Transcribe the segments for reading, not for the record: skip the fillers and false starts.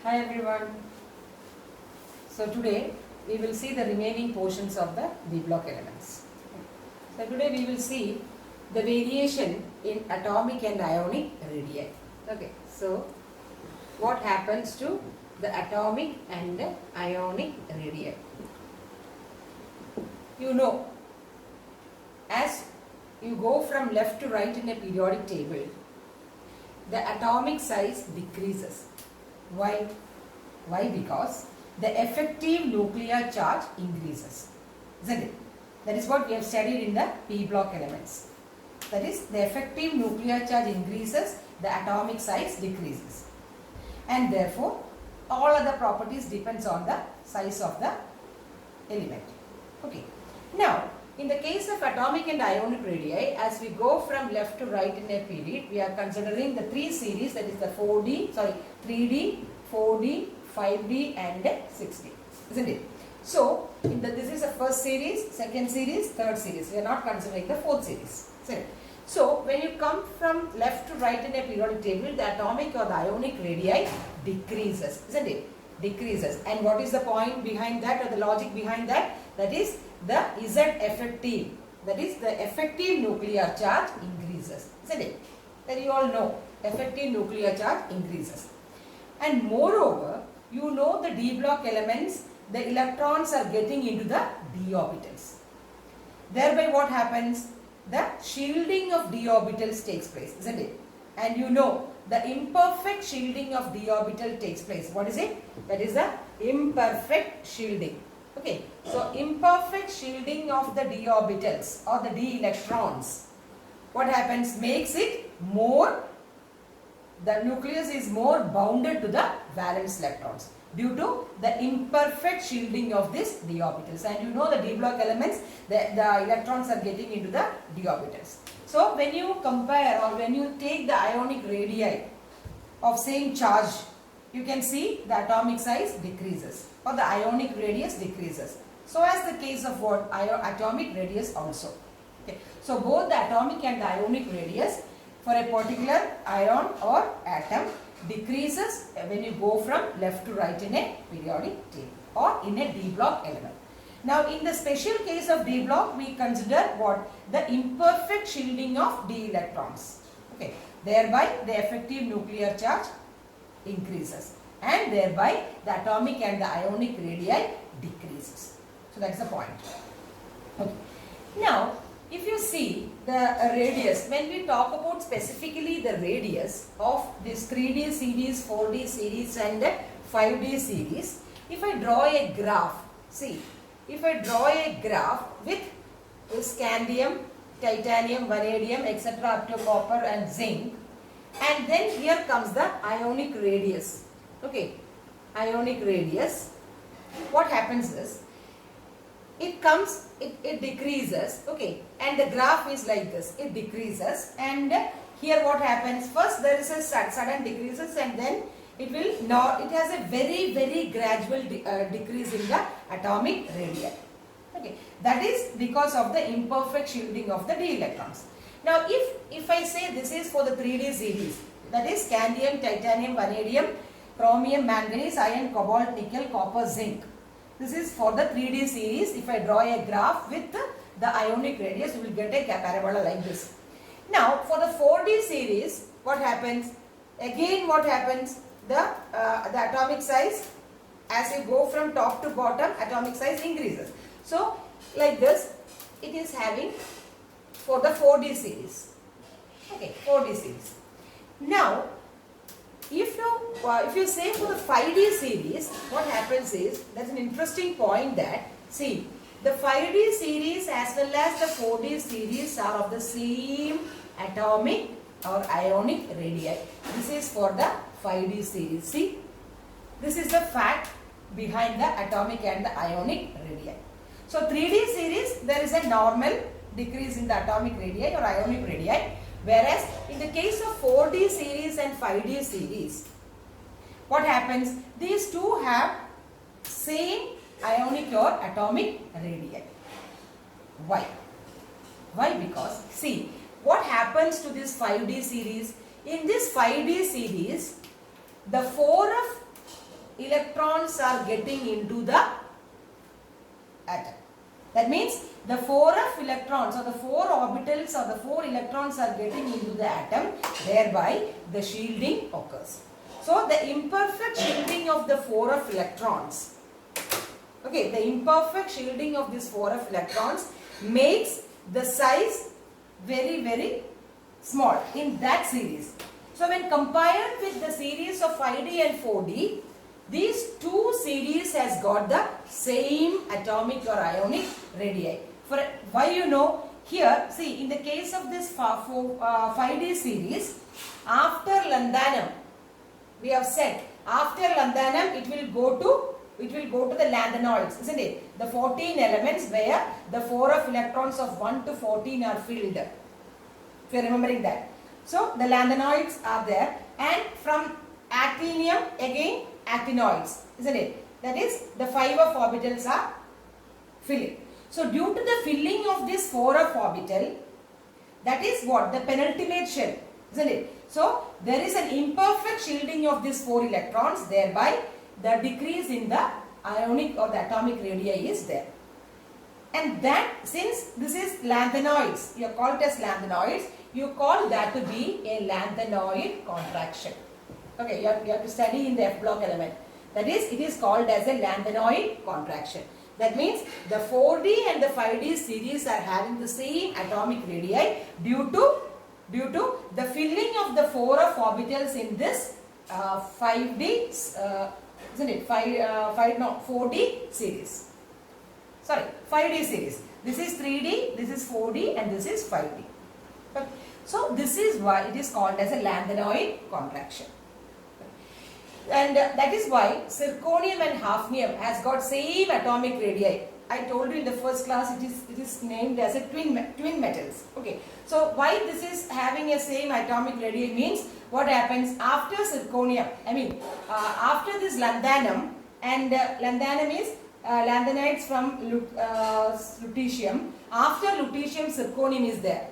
Hi everyone. So today we will see the remaining portions of the D block elements. So today we will see the variation in atomic and ionic radii. Okay. So what happens to the atomic and the ionic radii? You know, as you go from left to right in a periodic table, the atomic size decreases. Why? Why? Because the effective nuclear charge increases. Isn't it? That is what we have studied in the P block elements. That is, the effective nuclear charge increases, the atomic size decreases. And therefore, all other properties depends on the size of the element. Okay. Now, in the case of atomic and ionic radii, as we go from left to right in a period, we are considering the three series, that is the 3D, 4D, 5D and 6D, isn't it? So, this is the first series, second series, third series. We are not considering the fourth series. So, when you come from left to right in a periodic table, the atomic or the ionic radii decreases, isn't it? Decreases. And what is the point behind that, or the logic behind that? That is the Z effective. That is the effective nuclear charge increases, isn't it? That you all know, effective nuclear charge increases. And moreover, you know the D block elements, the electrons are getting into the d orbitals. Thereby what happens? The shielding of d orbitals takes place, isn't it? And you know the imperfect shielding of d orbital takes place. What is it? That is the imperfect shielding. Okay. So imperfect shielding of the d orbitals or the d electrons, what happens? Makes it more, the nucleus is more bounded to the valence electrons due to the imperfect shielding of this d orbitals. And you know the d block elements, the electrons are getting into the d orbitals. So when you compare or when you take the ionic radii of same charge, you can see the atomic size decreases or the ionic radius decreases. So as the case of what? Atomic radius also. Okay. So both the atomic and the ionic radius for a particular ion or atom decreases when you go from left to right in a periodic table or in a D block element. Now in the special case of D block, we consider what? The imperfect shielding of d electrons. Okay. Thereby the effective nuclear charge increases and thereby the atomic and the ionic radii decreases. So that's the point. Okay. Now if you see the radius, when we talk about specifically the radius of this 3D series, 4D series and 5D series, if I draw a graph, see, if I draw a graph with scandium, titanium, vanadium, etc. up to copper and zinc, and then here comes the ionic radius. Okay, ionic radius, what happens is, it decreases, okay, and the graph is like this, it decreases, and here what happens, first there is a sudden decreases and then it has a very gradual decrease in the atomic radii. Okay, that is because of the imperfect shielding of the d electrons. Now if I say this is for the 3D series, that is scandium, titanium, vanadium, chromium, manganese, iron, cobalt, nickel, copper, zinc. This is for the 3D series. If I draw a graph with the ionic radius, you will get a parabola like this. Now for the 4D series, what happens? Again what happens? The atomic size, as you go from top to bottom, atomic size increases. So like this, it is having for the 4D series. Okay, 4D series. Now if you say for the 5D series, what happens is, that's an interesting point that, see, the 5D series as well as the 4D series are of the same atomic or ionic radii. This is for the 5D series. See, this is the fact behind the atomic and the ionic radii. So 3D series, there is a normal decrease in the atomic radii or ionic radii. Whereas in the case of 4D series and 5D series, what happens? These two have same ionic or atomic radii. Why? Why? Because see, what happens to this 5D series? In this 5D series, the 4 of electrons are getting into the atom. That means the 4 of electrons or the 4 orbitals or the 4 electrons are getting into the atom, thereby the shielding occurs. So the imperfect shielding of the 4 of electrons, okay, the imperfect shielding of this 4 of electrons makes the size very, very small in that series. So when compared with the series of 5D and 4D, these two series has got the same atomic or ionic radii. For why, you know, here see in the case of this 5D series, after lanthanum, we have said after lanthanum it will go to the lanthanoids, isn't it? The 14 elements where the 4 of electrons of 1 to 14 are filled. If you are remembering that. So the lanthanoids are there, and from actinium again actinoids, isn't it? That is, the 5 of orbitals are filling. So due to the filling of this 4 of orbital, that is what? The penultimate shell, isn't it? So there is an imperfect shielding of these 4 electrons, thereby the decrease in the ionic or the atomic radii is there. And that, since this is lanthanoids, you call it as lanthanoids, you call that to be a lanthanoid contraction. Okay, you have to study in the F block element. That is, it is called as a lanthanoid contraction. That means the 4D and the 5D series are having the same atomic radii due to the filling of the 4 of orbitals in this 5D, isn't it? 4D series. Sorry, 5D series. This is 3D, this is 4D, and this is 5D. Okay. So this is why it is called as a lanthanoid contraction. And that is why zirconium and hafnium has got same atomic radii. I told you in the first class it is named as a twin metals. Okay. So why this is having a same atomic radii means what happens after zirconium, after this lanthanum, and lanthanum is lanthanides from lutetium. After lutetium, zirconium is there.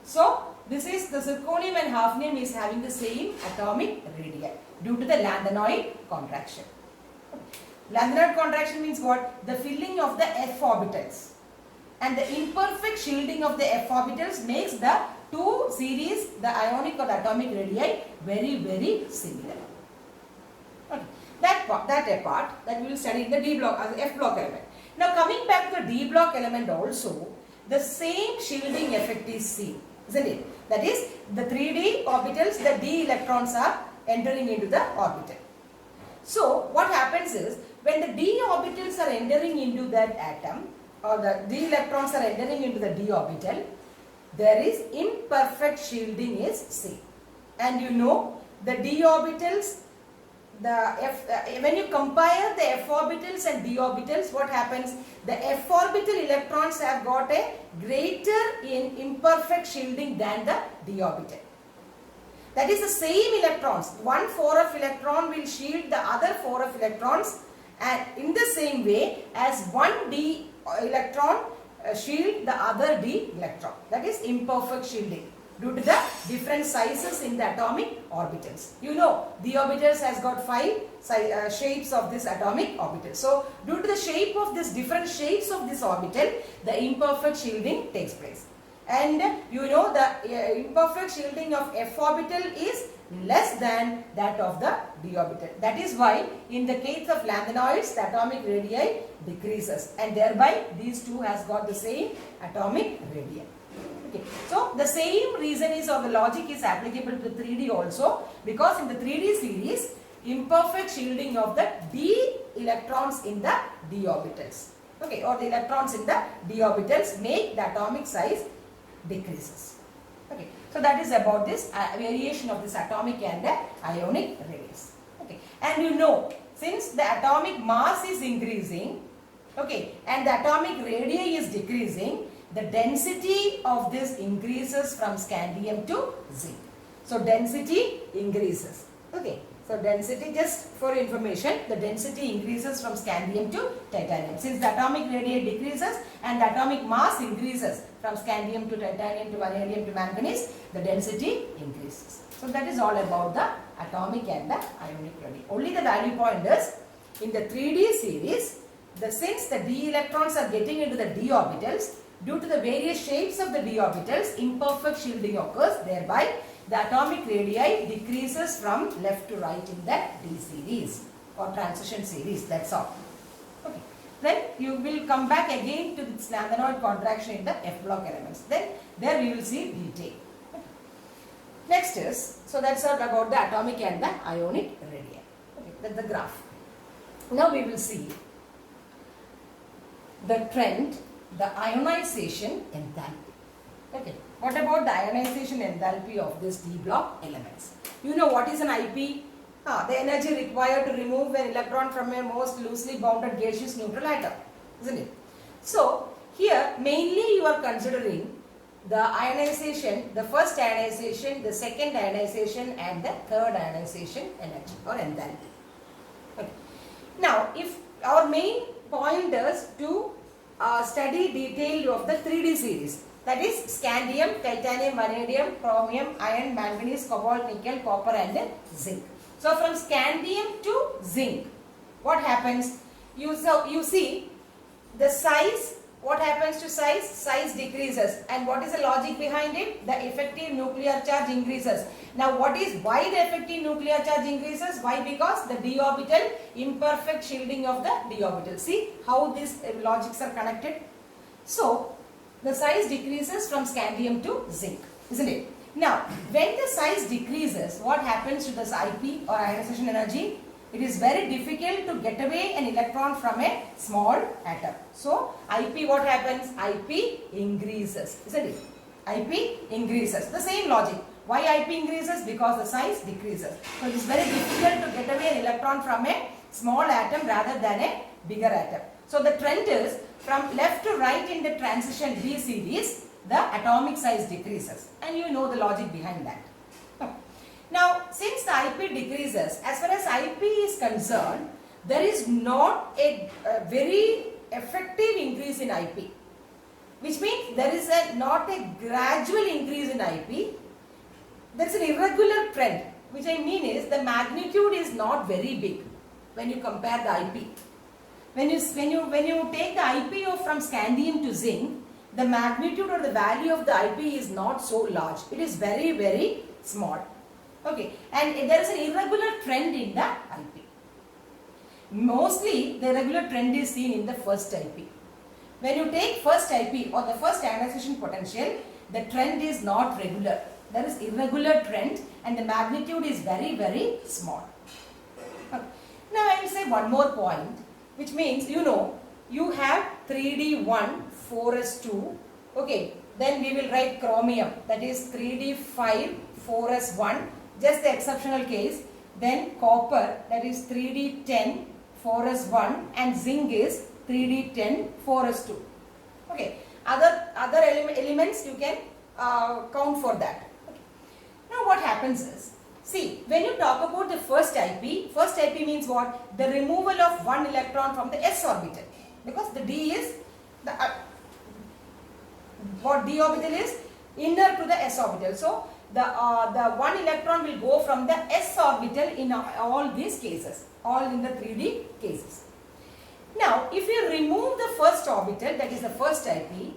So this is the zirconium and hafnium is having the same atomic radii due to the lanthanoid contraction. Lanthanoid contraction means what? The filling of the f orbitals, and the imperfect shielding of the f orbitals makes the two series, the ionic or the atomic radii, very, very similar. Okay. That apart that we will study in the D block as F block element. Now coming back to the D block element also, the same shielding effect is seen, isn't it? That is, the 3D orbitals, the D electrons are entering into the orbital. So what happens is, when the D orbitals are entering into that atom, or the D electrons are entering into the D orbital, there is imperfect shielding is seen. And you know, the D orbitals, when you compare the f orbitals and d orbitals, what happens? The f orbital electrons have got a greater imperfect shielding than the d orbital. That is the same electrons. One 4 of electron will shield the other 4 of electrons, and in the same way as one d electron shield the other d electron. That is imperfect shielding due to the different sizes in the atomic orbitals. You know, the orbitals has got 5 shapes of this atomic orbital. So due to the shape of this different shapes of this orbital, the imperfect shielding takes place. And you know, the imperfect shielding of f orbital is less than that of the d orbital. That is why in the case of lanthanoids, the atomic radii decreases, and thereby these two has got the same atomic radii. Okay. So the same reason is, or the logic is applicable to 3D also, because in the 3D series, imperfect shielding of the d electrons in the d orbitals, okay, or the electrons in the d orbitals make the atomic size decreases. Okay. So that is about this variation of this atomic and the ionic radius. Okay. And you know, since the atomic mass is increasing, okay, and the atomic radii is decreasing, the density of this increases from scandium to zinc. So density increases. Okay. So density, just for information, the density increases from scandium to titanium. Since the atomic radii decreases and the atomic mass increases from scandium to titanium to vanadium to manganese, the density increases. So that is all about the atomic and the ionic radii. Only the value point is in the 3D series, since the d electrons are getting into the d orbitals, due to the various shapes of the d orbitals, imperfect shielding occurs, thereby the atomic radii decreases from left to right in that d series or transition series, that's all. Okay. Then you will come back again to this lanthanoid contraction in the F block elements. Then there we will see detail. Okay. Next is, so that's all about the atomic and the ionic radii. Okay, that's the graph. Now we will see the trend, the ionization enthalpy. Okay, what about the ionization enthalpy of this d block elements? You know what is an IP? The energy required to remove an electron from a most loosely bounded gaseous neutral atom, isn't it? So here mainly you are considering the ionization, the first ionization, the second ionization and the third ionization energy or enthalpy. Okay. Now if our main point is to study detail of the 3D series, that is scandium, titanium, vanadium, chromium, iron, manganese, cobalt, nickel, copper and zinc. So from scandium to zinc, what happens? You see the size, what happens to size? Size decreases. And what is the logic behind it? The effective nuclear charge increases. Now why the effective nuclear charge increases? Why? Because the d orbital, imperfect shielding of the d orbital. See how these logics are connected? So the size decreases from scandium to zinc, isn't it? Now, when the size decreases, what happens to this IP or ionization energy? It is very difficult to get away an electron from a small atom. So, IP, what happens? IP increases, isn't it? IP increases. The same logic. Why IP increases? Because the size decreases. So, it is very difficult to get away an electron from a small atom rather than a bigger atom. So, the trend is from left to right in the transition D series, the atomic size decreases, and you know the logic behind that. Now, since the IP decreases, as far as IP is concerned, there is not a very effective increase in IP, which means there is not a gradual increase in IP. There is an irregular trend, which I mean is the magnitude is not very big when you compare the IP. When you take the IP from scandium to zinc, the magnitude or the value of the IP is not so large. It is very, very small. Okay, and there is an irregular trend in the IP. Mostly, the irregular trend is seen in the first IP. When you take first IP or the first ionization potential, the trend is not regular. There is irregular trend and the magnitude is very, very small. Okay. Now, I will say one more point, which means, you have 3D1, 4s2, okay, then we will write chromium, that is 3D5, 4s1, just the exceptional case, then copper, that is 3D10, 4s1 and zinc is 3D10, 4s2. Okay, other elements you can count for that. Okay. Now what happens is, see, when you talk about the first IP means what? The removal of one electron from the s orbital, because the d is the what d orbital is inner to the s orbital. So the one electron will go from the s orbital in all these cases, all in the 3D cases. Now, if you remove the first orbital, that is the first IP,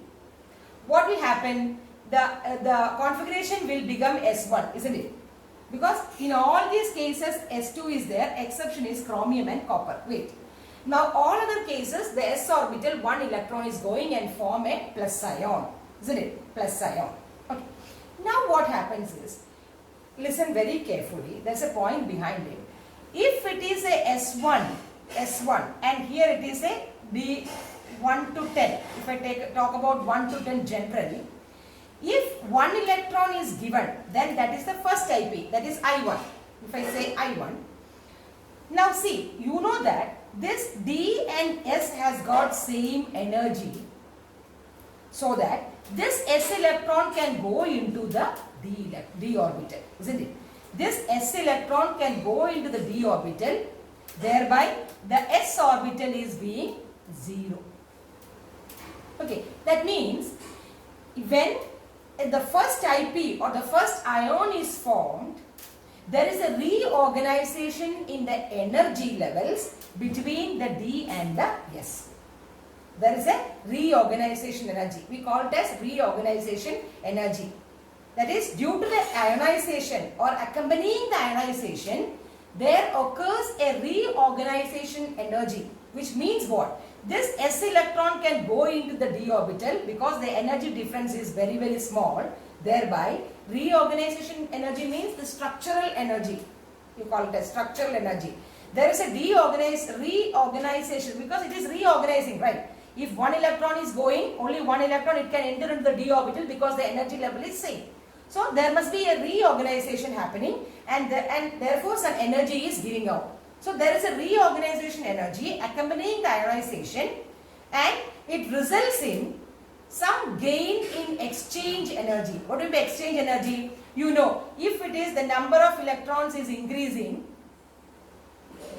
what will happen? The configuration will become S1, isn't it? Because in all these cases, S2 is there, exception is chromium and copper. Wait. Now, all other cases, the s orbital, one electron is going and form a plus ion, isn't it? Plus ion. Okay. Now, what happens is, listen very carefully, there's a point behind it. If it is a S1 and here it is a D1 to 10, if I talk about 1 to 10 generally, if one electron is given, then that is the first IP, that is I1. If I say I1, now see, you know that this D and S has got same energy, so that this S electron can go into the D orbital, isn't it? This S electron can go into the D orbital, thereby the S orbital is being 0. Okay, that means when the first IP or the first ion is formed, there is a reorganization in the energy levels between the D and the S. There is a reorganization energy. We call it as reorganization energy. That is, due to the ionization or accompanying the ionization, there occurs a reorganization energy, which means what? This S electron can go into the d orbital because the energy difference is very, very small. Thereby, reorganization energy means the structural energy. You call it as structural energy. There is a reorganization because it is reorganizing, right? If one electron is going, only one electron, it can enter into the d orbital because the energy level is same. So, there must be a reorganization happening and therefore some energy is giving out. So, there is a reorganization energy accompanying the ionization and it results in some gain in exchange energy. What will be exchange energy? You know, if it is the number of electrons is increasing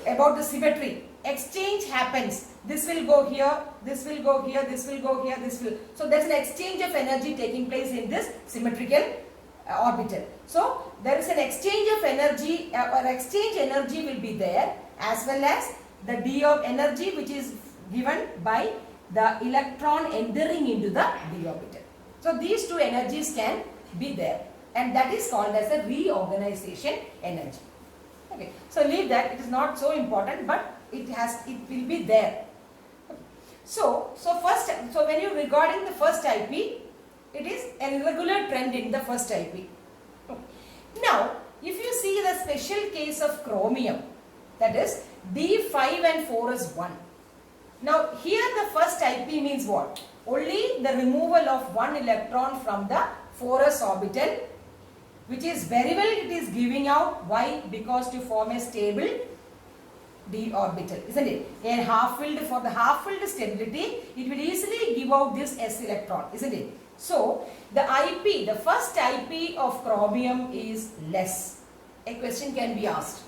about the symmetry, exchange happens. This will go here, this will go here, this will go here, this will. So, there is an exchange of energy taking place in this symmetrical orbital. So, there is an exchange of energy or exchange energy will be there as well as the d of energy which is given by the electron entering into the d orbital. So, these two energies can be there and that is called as a reorganization energy. Okay. So, leave that, it is not so important but it will be there. So when you regarding the first IP, it is an irregular trend in the first IP. Now, if you see the special case of chromium, that is D5 and 4s1. Now, here the first IP means what? Only the removal of one electron from the 4s orbital, which is very well it is giving out. Why? Because to form a stable d orbital, isn't it? A half-filled, for the half-filled stability, it will easily give out this s electron, isn't it? So, the IP, the first IP of chromium is less. A question can be asked.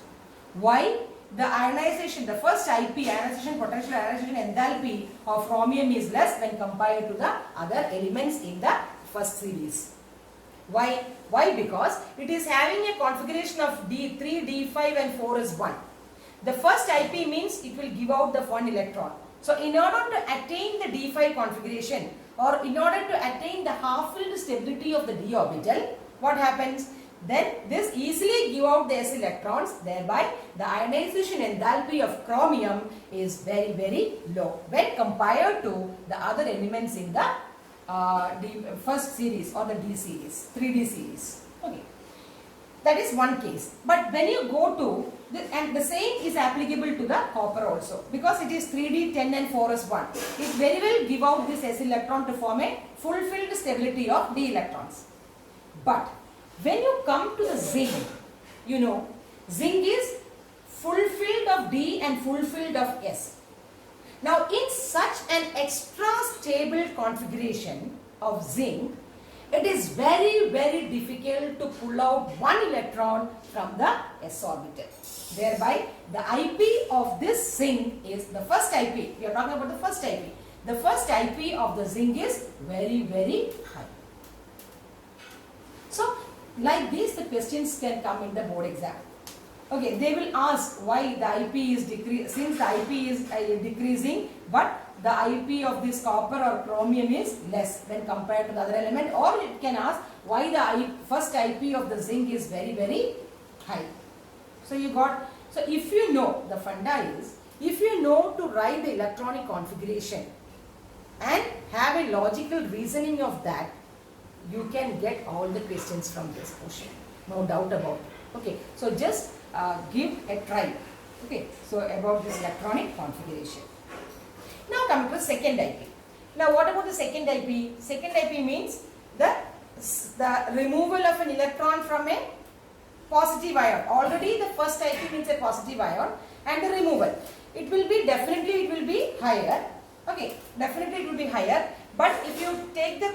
Why? The ionization, the first IP, ionization potential, ionization enthalpy of chromium is less when compared to the other elements in the first series. Why? Why? Because it is having a configuration of D3, D5 and 4s1. The first IP means it will give out the one electron. So, in order to attain the D5 configuration or in order to attain the half-filled stability of the d orbital, what happens? Then this easily give out the s electrons, thereby the ionization enthalpy of chromium is very, very low when compared to the other elements in the first series or the D series, 3D series. Okay. That is one case. But when you go to, and the same is applicable to the copper also, because it is 3D, 10 and 4s1. It very well give out this s electron to form a fulfilled stability of d electrons. But when you come to the zinc, you know, zinc is fulfilled of d and fulfilled of s. Now, in such an extra stable configuration of zinc, it is very, very difficult to pull out one electron from the s orbital. Thereby, the IP of this zinc is the first IP. We are talking about the first IP. The first IP of the zinc is very, very high. So, like this, the questions can come in the board exam. Okay, they will ask why the IP is decreasing, since the IP is decreasing, but the IP of this copper or chromium is less when compared to the other element, or it can ask why the first IP of the zinc is very, very high. So you got, so if you know, the funda is, if you know to write the electronic configuration and have a logical reasoning of that, you can get all the questions from this question, no doubt about it. Okay, so just give a try. Okay, so about this electronic configuration. Now coming to second IP. Now what about the second IP? Second IP means the removal of an electron from a positive ion. Already the first IP means a positive ion, and the removal. It will be definitely, it will be higher. Okay, definitely it will be higher. But if you take the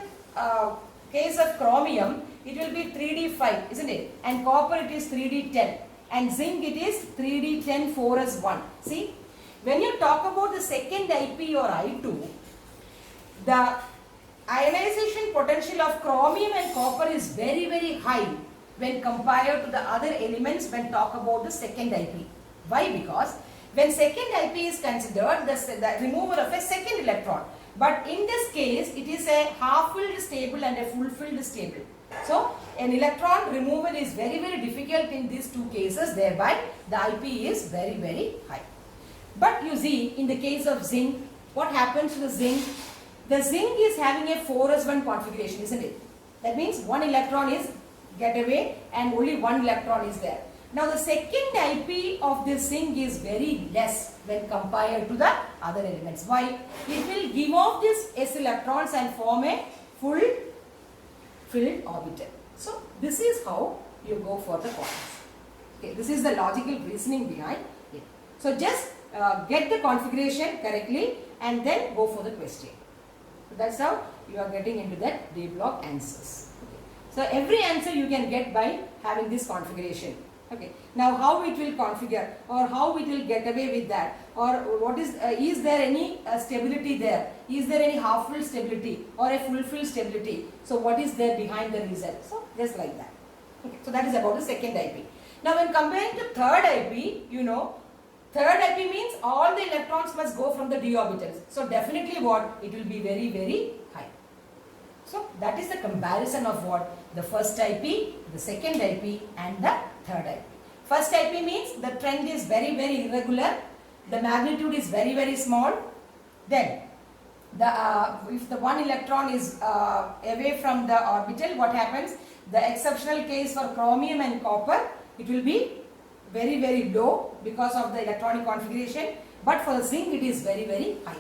case of chromium, it will be 3D5, isn't it? And copper it is 3D10. And zinc it is 3D10 4s1. See, when you talk about the second IP or I2, the ionization potential of chromium and copper is very, very high. when compared to the other elements when talk about the second IP. Why? Because when second IP is considered the removal of a second electron. But in this case, it is a half-filled stable and a full-filled stable. So, an electron removal is very, very difficult in these two cases. Thereby, the IP is very, very high. But you see, in the case of zinc, what happens to the zinc? The zinc is having a 4s1 configuration, isn't it? That means one electron is get away and only one electron is there. Now the second IP of this zinc is very less when compared to the other elements. Why? It will give off these s electrons and form a full filled orbital. So this is how you go for the quantum. Okay, this is the logical reasoning behind it. So just get the configuration correctly and then go for the question. So that's how you are getting into that D block answers. Okay. So every answer you can get by having this configuration. Okay. Now how it will configure or how it will get away with that, or what is there any stability there? Is there any half-filled stability or a full-filled stability? So what is there behind the result? So just like that. Okay. So that is about the second IP. Now when comparing to third IP, you know, third IP means all the electrons must go from the d orbitals. So definitely what? It will be very, very high. So that is the comparison of what? The first IP, the second IP and the third IP. First IP means the trend is very, very irregular. The magnitude is very, very small. Then if the one electron is away from the orbital, what happens? The exceptional case for chromium and copper, it will be very, very low because of the electronic configuration. But for the zinc, it is very, very high.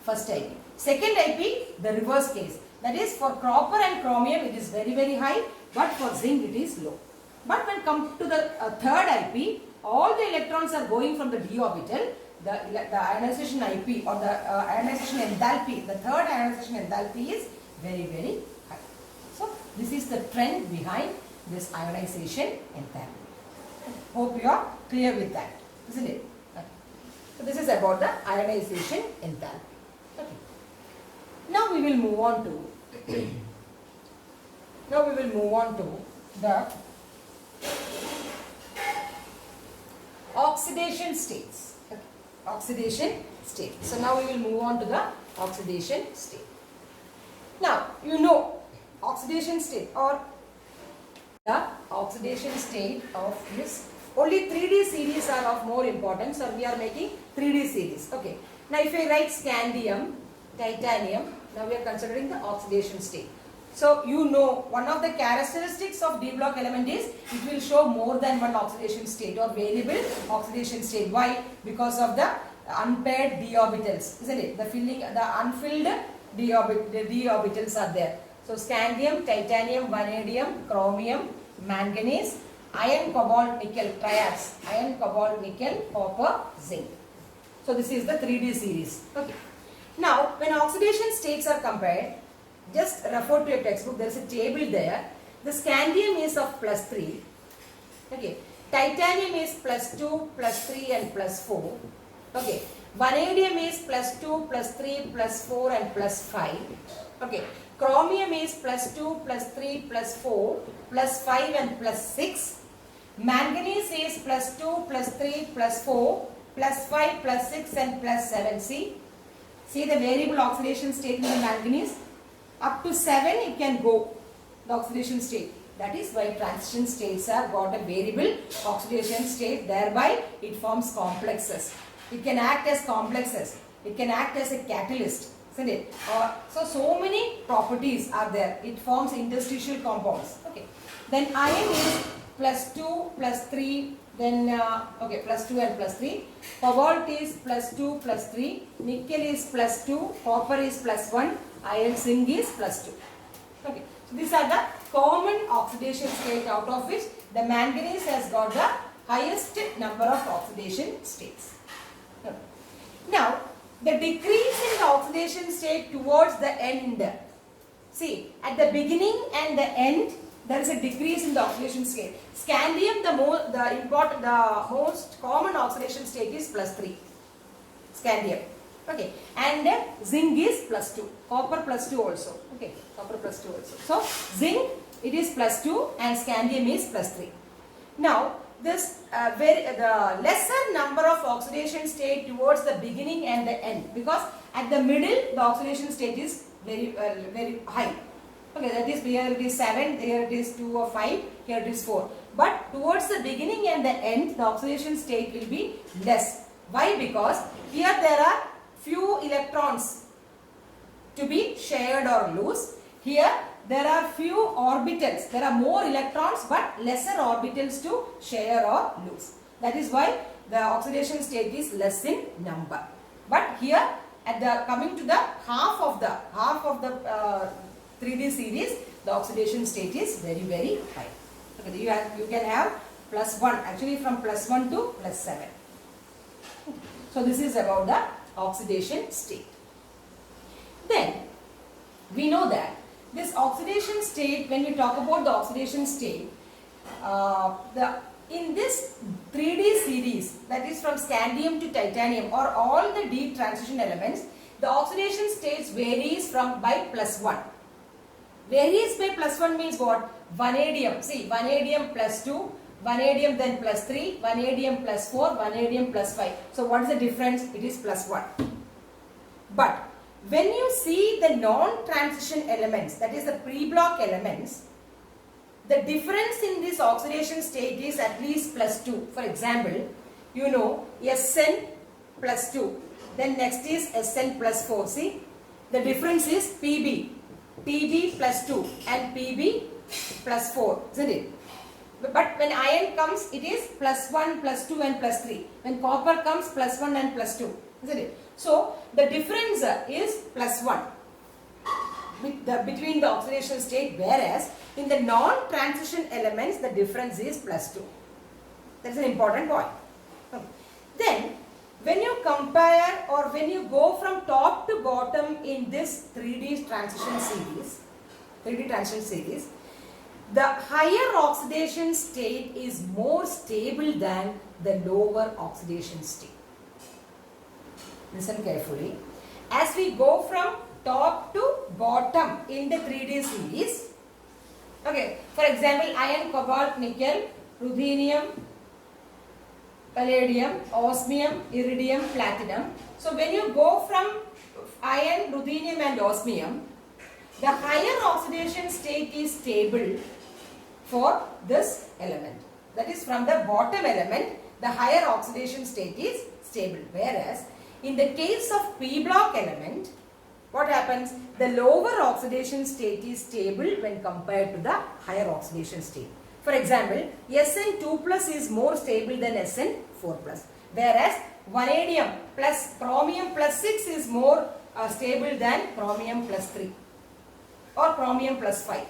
First IP. Second IP, the reverse case. That is, for copper and chromium, it is very, very high. But for zinc, it is low. But when come to the third IP, all the electrons are going from the d orbital. The ionization IP or the ionization enthalpy, the third ionization enthalpy is very, very high. So this is the trend behind this ionization enthalpy. Hope you are clear with that, isn't it? Okay. So this is about the ionization enthalpy. Okay. Now we will move on to the oxidation states. Okay. Oxidation state. So now we will move on to the oxidation state. Now you know oxidation state or the oxidation state of this. Only 3D series are of more importance, or we are making 3D series. Okay. Now if I write scandium, titanium, now we are considering the oxidation state. So you know one of the characteristics of D block element is it will show more than one oxidation state or variable oxidation state. Why? Because of the unpaired d orbitals, isn't it? The unfilled d orbitals are there. So scandium, titanium, vanadium, chromium, manganese, iron, cobalt, nickel, triads, iron, cobalt, nickel, copper, zinc. So this is the 3D series. Okay. Now when oxidation states are compared, just refer to your textbook, there is a table there. The scandium is of +3. Okay. Titanium is +2, +3 and +4. Okay. Vanadium is +2, +3, +4 and +5. Okay. Chromium is +2, +3, +4, +5 and +6. Manganese is +2, +3, +4, +5, +6 and +7. See the variable oxidation state in the manganese. Up to 7 it can go, the oxidation state. That is why transition states have got a variable oxidation state. Thereby it forms complexes. It can act as complexes. It can act as a catalyst. Isn't it? So many properties are there. It forms interstitial compounds. Okay. Then iron is +2, +3. Then +2 and +3. Cobalt is +2, +3. Nickel is +2. Copper is +1. Iron, zinc is +2. Okay. So these are the common oxidation state, out of which the manganese has got the highest number of oxidation states. Okay. Now the decrease in the oxidation state towards the end. See, at the beginning and the end, there is a decrease in the oxidation state. Scandium, the most common oxidation state is +3. Scandium. Okay. And zinc is +2. Copper +2 also. Okay. Copper +2 also. So zinc it is plus 2 and scandium is plus 3. Now, this the lesser number of oxidation state towards the beginning and the end, because at the middle the oxidation state is very high. Okay, that is here it is 7, here it is 2 or 5, here it is 4. But towards the beginning and the end, the oxidation state will be less. Why? Because here there are few electrons to be shared or loose. Here there are few orbitals. There are more electrons but lesser orbitals to share or lose. That is why the oxidation state is less in number. But here at the coming to the half of the 3D series, the oxidation state is very high. Okay, you can have plus 1, actually from plus 1 to plus 7. So this is about the oxidation state. Then we know that this oxidation state, when we talk about the oxidation state, in this 3D series, that is from scandium to titanium or all the D transition elements, the oxidation states varies by plus 1. Varies by plus 1 means what? Vanadium. See, vanadium plus 2, vanadium then plus 3, vanadium plus 4, vanadium plus 5. So what is the difference? It is plus 1. But when you see the non-transition elements, that is the pre-block elements, the difference in this oxidation state is at least plus 2. For example, you know Sn plus 2. Then next is Sn plus 4. See, the difference is Pb. Pb plus 2 and Pb plus 4, isn't it? But when iron comes, it is plus 1, plus 2 and plus 3. When copper comes, plus 1 and plus 2, isn't it? So, the difference is plus 1 between the oxidation state, whereas in the non-transition elements, the difference is plus 2. That's an important point. Then, when you compare or when you go from top to bottom in this 3D transition series, the higher oxidation state is more stable than the lower oxidation state. Listen carefully. As we go from top to bottom in the 3D series, okay, for example, iron, cobalt, nickel, ruthenium, palladium, osmium, iridium, platinum. So when you go from iron, ruthenium and osmium, the higher oxidation state is stable for this element. That is, from the bottom element, the higher oxidation state is stable. Whereas in the case of p-block element, what happens? The lower oxidation state is stable when compared to the higher oxidation state. For example, Sn2 plus is more stable than Sn4 plus. Whereas vanadium plus chromium plus 6 is more stable than chromium plus 3 or chromium plus 5.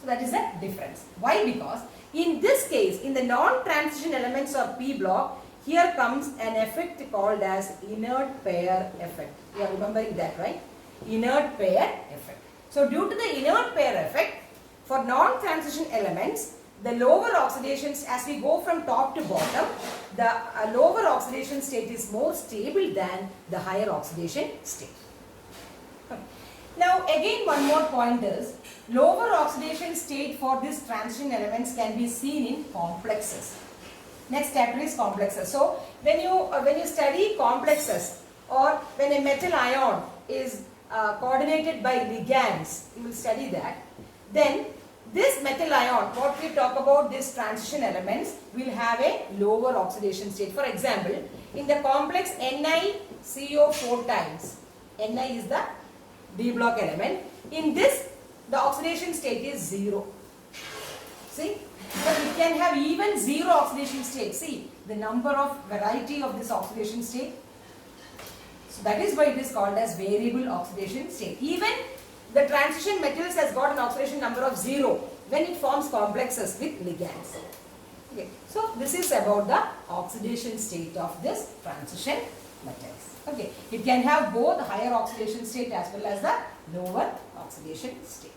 So that is the difference. Why? Because in this case, in the non-transition elements or P block, here comes an effect called as inert pair effect. You are remembering that, right? Inert pair effect. So due to the inert pair effect, for non-transition elements, the lower oxidations, as we go from top to bottom, the lower oxidation state is more stable than the higher oxidation state. Now again, one more point is, lower oxidation state for these transition elements can be seen in complexes. Next chapter is complexes. So when you study complexes, or when a metal ion is coordinated by ligands, you will study that. Then this metal ion, what we talk about, these transition elements will have a lower oxidation state. For example, in the complex NiCO4 times, Ni is the D block element. In this, the oxidation state is 0. See, but we can have even 0 oxidation state. See, the number of variety of this oxidation state. So that is why it is called as variable oxidation state. Even the transition metals has got an oxidation number of 0 when it forms complexes with ligands. Okay. So this is about the oxidation state of this transition metals. Okay. It can have both higher oxidation state as well as the lower oxidation state.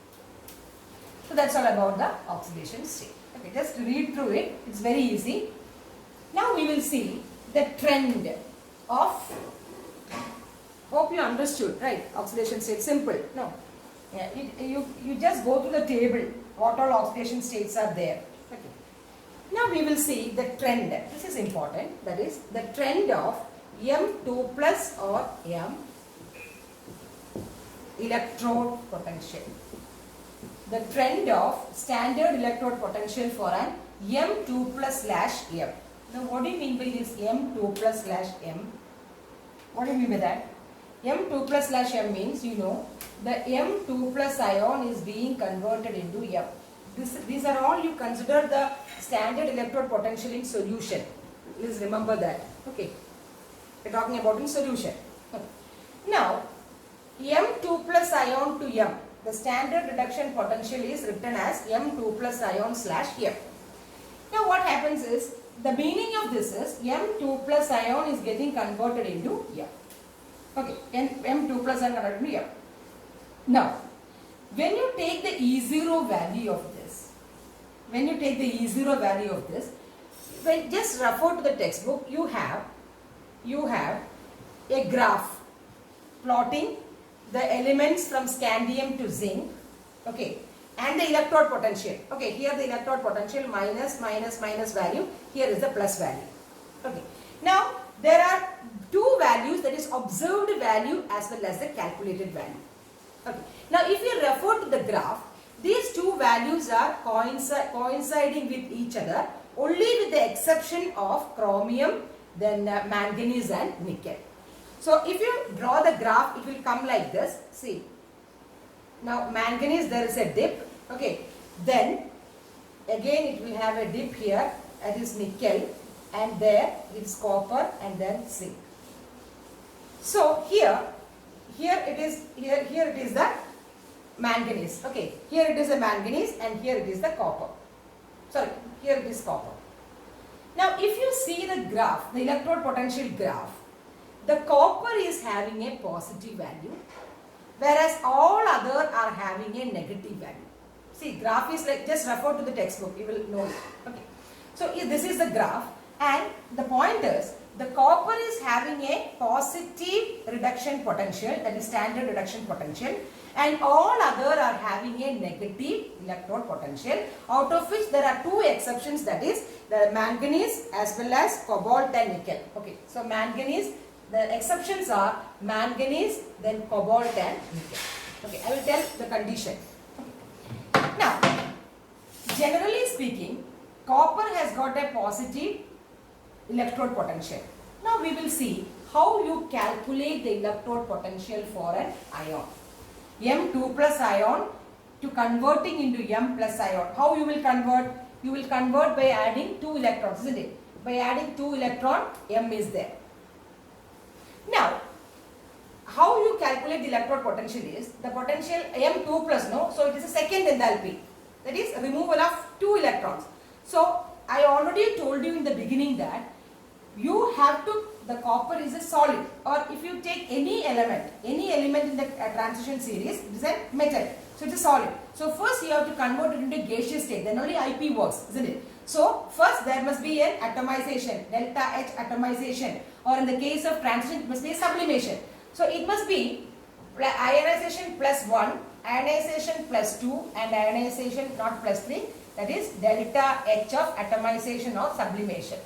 So that's all about the oxidation state. Okay, just read through it. It's very easy. Now we will see the trend of, hope you understood, right? Oxidation state, simple. No. Yeah, you just go to the table, what all oxidation states are there. Okay. Now we will see the trend. This is important. That is the trend of M2 plus or M electrode potential. The trend of standard electrode potential for an M2 plus slash M. Now what do you mean by this M2 plus slash M? What do you mean by that? M2 plus slash M means, you know, the M2 plus ion is being converted into M. These are all you consider the standard electrode potential in solution. Please remember that. Okay. We are talking about in solution. Okay. Now, M2 plus ion to M. The standard reduction potential is written as M2 plus ion slash M. Now what happens is, the meaning of this is M2 plus ion is getting converted into M. Okay, M2 plus ion converted into M. Now, when you take the E0 value of this, when just refer to the textbook, you have a graph plotting the elements from scandium to zinc, okay, and the electrode potential. Okay, here the electrode potential minus value, here is the plus value. Okay, now there are two values, that is observed value as well as the calculated value. Okay, now if you refer to the graph, these two values are coinciding with each other, only with the exception of chromium, then manganese and nickel. So if you draw the graph, it will come like this. See, now manganese, there is a dip. Okay, then again it will have a dip here, that is nickel, and there it's copper and then zinc. So here it is the manganese. Okay, here it is a manganese and here it is the copper. Sorry, here it is copper. Now if you see the graph, the electrode potential graph, the copper is having a positive value, whereas all other are having a negative value. See, graph is like, just refer to the textbook, you will know it. Okay. So this is the graph, and the point is, the copper is having a positive reduction potential, that is standard reduction potential, and all other are having a negative electrode potential, out of which there are two exceptions, that is the manganese as well as cobalt and nickel. Okay, so manganese, the exceptions are manganese, then cobalt and nickel. Okay, I will tell the condition. Okay. Now, generally speaking, copper has got a positive electrode potential. Now we will see how you calculate the electrode potential for an ion. M2 plus ion to converting into M plus ion. How you will convert? You will convert by adding 2 electrons, isn't it? By adding 2 electrons, M is there. Now, how you calculate the electrode potential is, the potential M2 plus, no, so it is a second enthalpy, that is removal of 2 electrons. So, I already told you in the beginning that you have to, the copper is a solid, or if you take any element in the transition series, it is a metal, so it is solid. So, first you have to convert it into gaseous state, then only IP works, isn't it? So, first there must be an atomization, delta H atomization, or in the case of transition, it must be a sublimation. So, it must be ionization plus 1, ionization plus 2, and ionization not plus 3, that is delta H of atomization or sublimation.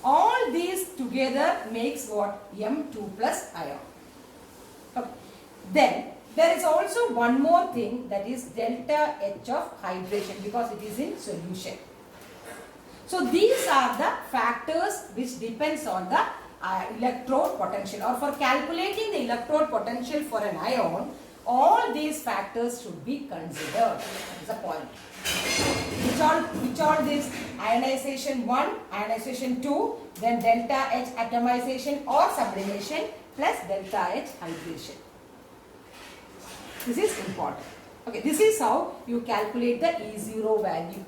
All these together makes what? M2 plus ion. Okay. Then, there is also one more thing, that is delta H of hydration, because it is in solution. So these are the factors which depends on the electrode potential, or for calculating the electrode potential for an ion, all these factors should be considered. That is the point. Which all these? Ionization 1, ionization 2, then delta H atomization or sublimation plus delta H hydration. This is important. Okay, this is how you calculate the E0 value.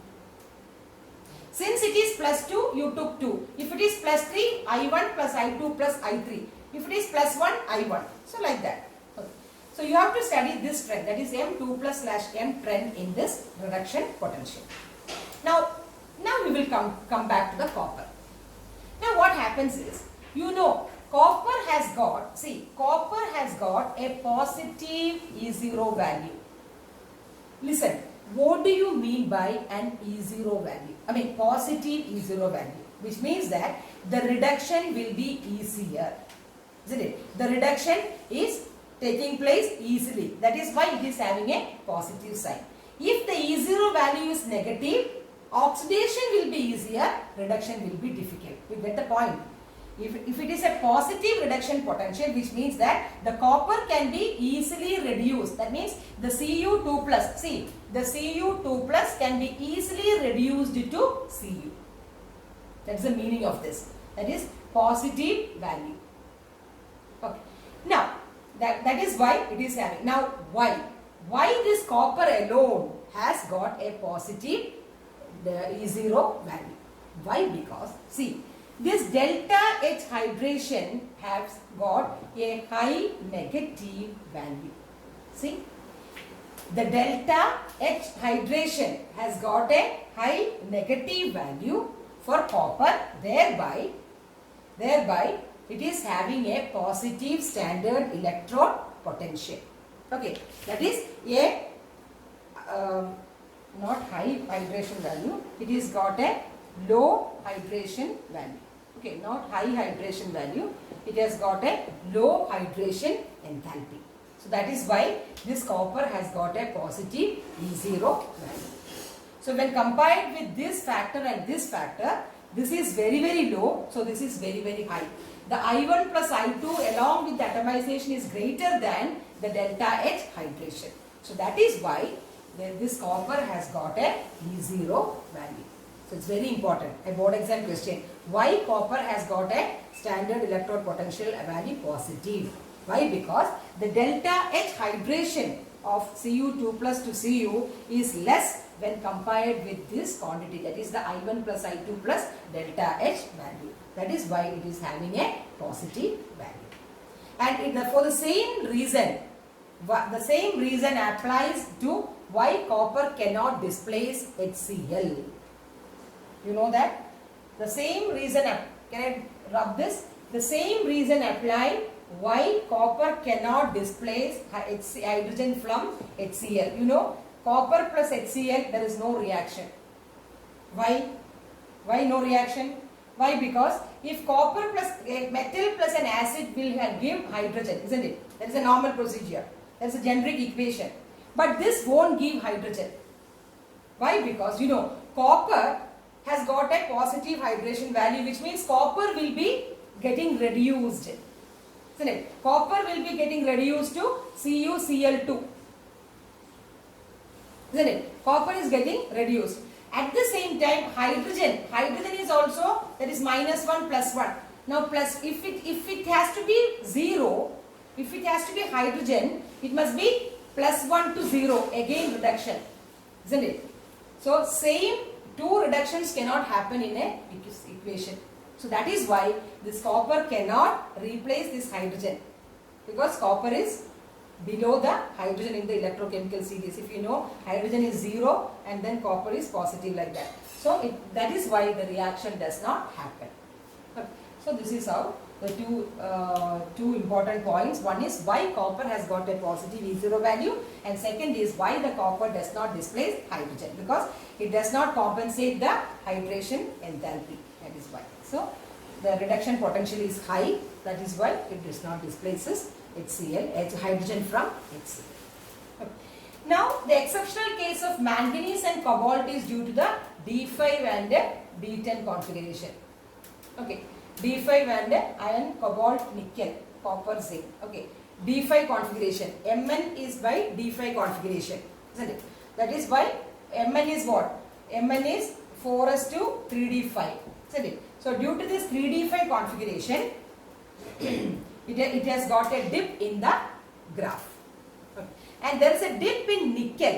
Since it is plus 2, you took 2. If it is plus 3, I1 plus I2 plus I3. If it is plus 1, I1. So like that. Okay. So you have to study this trend, that is M2 plus slash M trend in this reduction potential. Now we will come back to the copper. Now what happens is, you know, copper has got, see, copper has got a positive E0 value. Listen, what do you mean by an E0 value? I mean positive E0 value, which means that the reduction will be easier, isn't it? The reduction is taking place easily. That is why it is having a positive sign. If the E0 value is negative, oxidation will be easier, reduction will be difficult. You get the point? If it is a positive reduction potential, which means that the copper can be easily reduced. That means the Cu2 plus, see, the Cu2 plus can be easily reduced to Cu. That's the meaning of this. That is positive value. Okay. Now, that is why it is having. Now, why? Why this copper alone has got a positive E0 value? Why? Because, see, this delta H hydration has got a high negative value. See, the delta H hydration has got a high negative value for copper, thereby it is having a positive standard electrode potential. Okay, that is a not high hydration value, it is got a low hydration value. Okay, not high hydration value, it has got a low hydration enthalpy. So that is why this copper has got a positive E0 value. So when compared with this factor and this factor, this is very, very low, so this is very, very high. The I1 plus I2 along with the atomization is greater than the delta H hydration. So that is why this copper has got a E0 value. So it's very important. A board exam question. Why copper has got a standard electrode potential value positive? Why? Because the delta H hydration of Cu2 plus to Cu is less when compared with this quantity, that is the I1 plus I2 plus delta H value. That is why it is having a positive value. And for the same reason applies to why copper cannot displace HCl. You know that? The same reason, can I rub this? The same reason apply why copper cannot displace hydrogen from HCl. You know, copper plus HCl, there is no reaction. Why? Why no reaction? Why? Because if copper plus metal plus an acid will give hydrogen, isn't it? That is a normal procedure. That is a generic equation. But this won't give hydrogen. Why? Because you know, copper has got a positive hydration value, which means copper will be getting reduced. Isn't it? Copper will be getting reduced to CuCl2. Isn't it? Copper is getting reduced. At the same time, hydrogen is also, that is -1 + 1. Now plus, if it has to be 0, if it has to be hydrogen, it must be +1 to 0, again reduction. Isn't it? So same two reductions cannot happen in a equation. So that is why this copper cannot replace this hydrogen, because copper is below the hydrogen in the electrochemical series. If you know, hydrogen is 0 and then copper is positive like that. So that is why the reaction does not happen. So this is how the two important points. One is why copper has got a positive E0 value, and second is why the copper does not displace hydrogen, because it does not compensate the hydration enthalpy. That is why. So the reduction potential is high. That is why it does not displaces HCl, hydrogen from HCl. Now the exceptional case of manganese and cobalt is due to the D5 and D10 configuration. Okay, D5 and iron, cobalt, nickel, copper, zinc. Okay, D5 configuration. Mn is by D5 configuration, isn't it? That is why Mn is what? Mn is 4s2 3d5, isn't it? So due to this 3d5 configuration, it has got a dip in the graph. Okay. And there is a dip in nickel.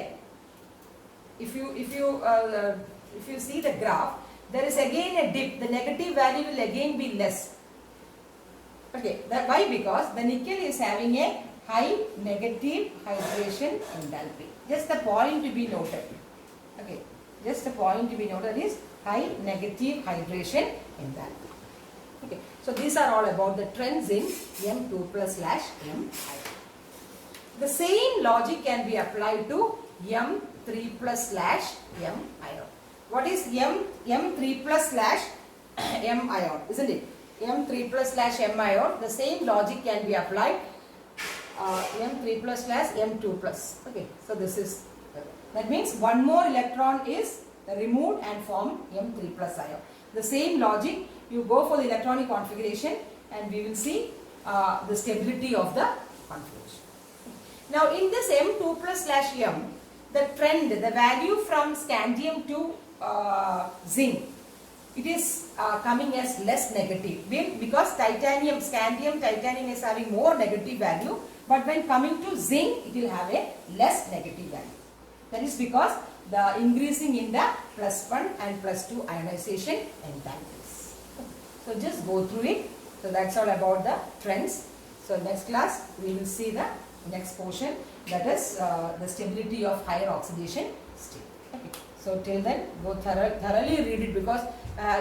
If you see the graph, there is again a dip. The negative value will again be less. Okay, why? Because the nickel is having a high negative hydration enthalpy. Just the point to be noted. Okay, just the point to be noted is high negative hydration enthalpy. Okay, So these are all about the trends in M2 plus / M ion. The same logic can be applied to M3 plus / M ion. What is M3 plus / M ion, isn't it? M3 plus / M ion, the same logic can be applied M3 plus / M2 plus. Okay, so this is, that means one more electron is removed and form M3 plus ion. The same logic, you go for the electronic configuration and we will see the stability of the configuration. Now in this M2 plus / M, the trend, the value from scandium to zinc, it is coming as less negative because scandium, titanium is having more negative value, but when coming to zinc, it will have a less negative value. That is because the increasing in the +1 and +2 ionization enthalpies. So just go through it. So that's all about the trends. So next class we will see the next portion, that is the stability of higher oxidation state. Okay. So till then go thoroughly read it, because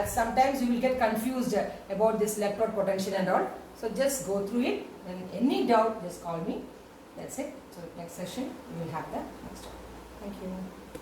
sometimes you will get confused about this electrode potential and all. So just go through it, and any doubt just call me. That's it. So next session we will have the next one. Thank you.